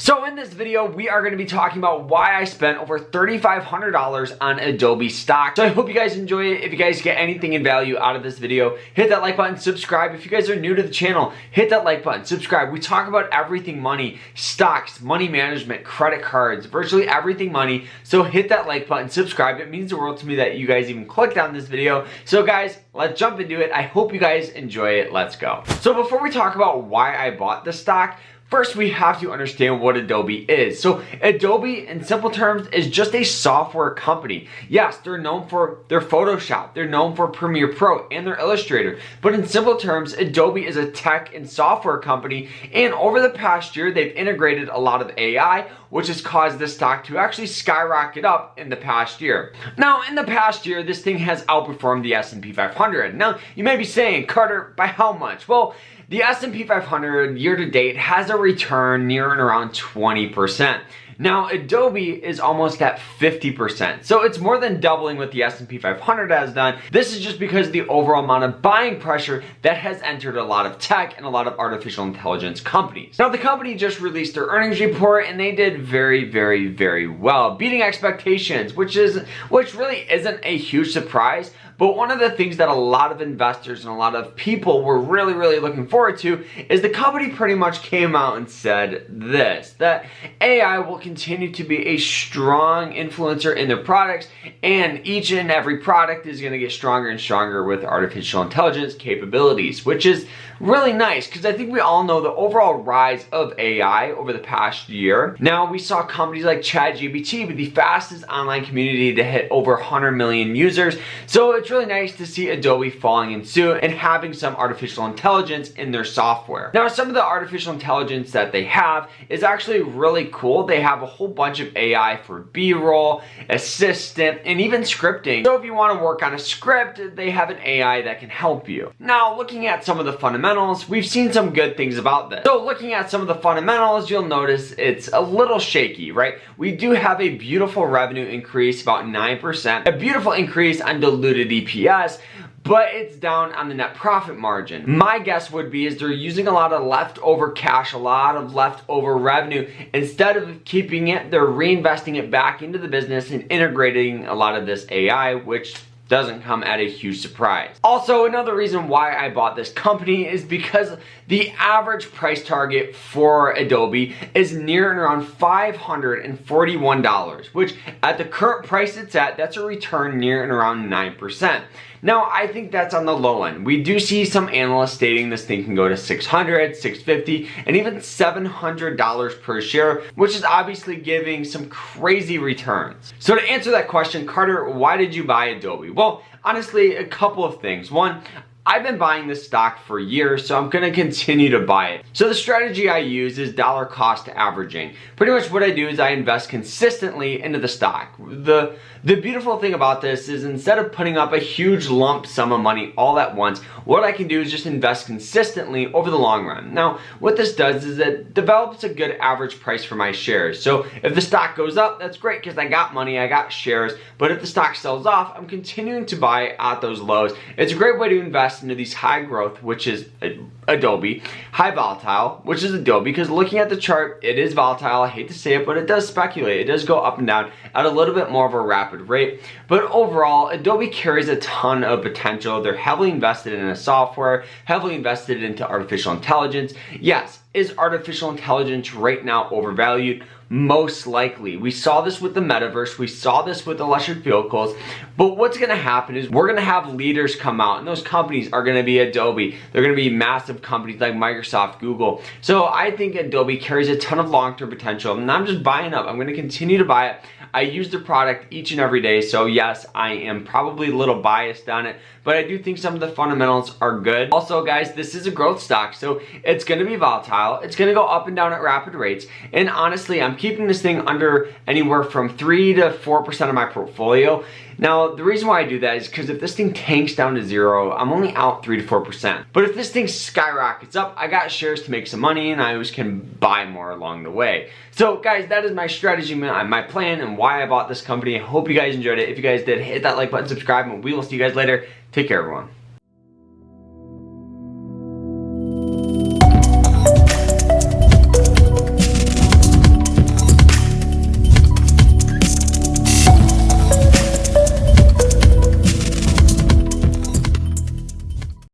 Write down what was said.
So in this video, we are going to be talking about why I spent over $3,500 on Adobe stock. So I hope you guys enjoy it. If you guys get anything in value out of this video, hit that like button, subscribe. If you guys are new to the channel, hit that like button, subscribe. We talk about everything money, stocks, money management, credit cards, virtually everything money. So hit that like button, subscribe. It means the world to me that you guys even clicked on this video. So guys, let's jump into it. I hope you guys enjoy it. Let's go. So before we talk about why I bought the stock, first, we have to understand what Adobe is. So Adobe, in simple terms, is just a software company. Yes, they're known for their Photoshop, they're known for Premiere Pro, and their Illustrator. But in simple terms, Adobe is a tech and software company, and over the past year, they've integrated a lot of AI, which has caused the stock to actually skyrocket up in the past year. Now, in the past year, this thing has outperformed the S&P 500. Now, you may be saying, Carter, by how much? Well, the S&P 500 year to date has a return near and around 20%. Now, Adobe is almost at 50%. So it's more than doubling what the S&P 500 has done. This is just because of the overall amount of buying pressure that has entered a lot of tech and a lot of artificial intelligence companies. Now, the company just released their earnings report and they did very well, beating expectations, which really isn't a huge surprise. But one of the things that a lot of investors and a lot of people were really looking forward to is the company pretty much came out and said this, that AI will continue to be a strong influencer in their products, and each and every product is going to get stronger and stronger with artificial intelligence capabilities, which is really nice because I think we all know the overall rise of AI over the past year. Now, we saw companies like ChatGPT be the fastest online community to hit over 100 million users. So it's really nice to see Adobe falling in suit and having some artificial intelligence in their software. Now, some of the artificial intelligence that they have is actually really cool. They have a whole bunch of AI for B-roll, assistant, and even scripting. So if you want to work on a script, they have an AI that can help you. Now, looking at some of the fundamentals, we've seen some good things about this. So looking at some of the fundamentals, you'll notice it's a little shaky, right? We do have a beautiful revenue increase, about 9%, a beautiful increase on diluted EPS, but it's down on the net profit margin. My guess would be is they're using a lot of leftover cash, a lot of leftover revenue. Instead of keeping it, they're reinvesting it back into the business and integrating a lot of this AI, which doesn't come at a huge surprise. Also, another reason why I bought this company is because the average price target for Adobe is near and around $541, which at the current price it's at, that's a return near and around 9%. Now, I think that's on the low end. We do see some analysts stating this thing can go to $600, $650, and even $700 per share, which is obviously giving some crazy returns. So to answer that question, Carter, why did you buy Adobe? Well, honestly, a couple of things. One, I've been buying this stock for years, so I'm going to continue to buy it. So the strategy I use is dollar cost averaging. Pretty much what I do is I invest consistently into the stock. The beautiful thing about this is instead of putting up a huge lump sum of money all at once, what I can do is just invest consistently over the long run. Now, what this does is it develops a good average price for my shares. So if the stock goes up, that's great because I got money, I got shares. But if the stock sells off, I'm continuing to buy at those lows. It's a great way to invest into these high growth, which is Adobe, high volatile, which is Adobe, because looking at the chart, it is volatile. I hate to say it, but it does speculate. It does go up and down at a little bit more of a rapid rate. But overall, Adobe carries a ton of potential. They're heavily invested in a software, heavily invested into artificial intelligence. Yes, is artificial intelligence right now overvalued? Most likely. We saw this with the metaverse, we saw this with electric vehicles, but what's gonna happen is we're gonna have leaders come out, and those companies are gonna be Adobe. They're gonna be massive companies like Microsoft, Google. So I think Adobe carries a ton of long-term potential, and I'm just buying up. I'm gonna continue to buy it. I use the product each and every day, so yes, I am probably a little biased on it, but I do think some of the fundamentals are good. Also, guys, this is a growth stock, so it's gonna be volatile. It's gonna go up and down at rapid rates, and honestly, I'm keeping this thing under anywhere from 3 to 4% of my portfolio. Now, the reason why I do that is because if this thing tanks down to zero, I'm only out 3 to 4%. But if this thing skyrockets up, I got shares to make some money and I always can buy more along the way. So guys, that is my strategy, my plan, and why I bought this company. I hope you guys enjoyed it. If you guys did, hit that like button, subscribe, and we will see you guys later. Take care, everyone.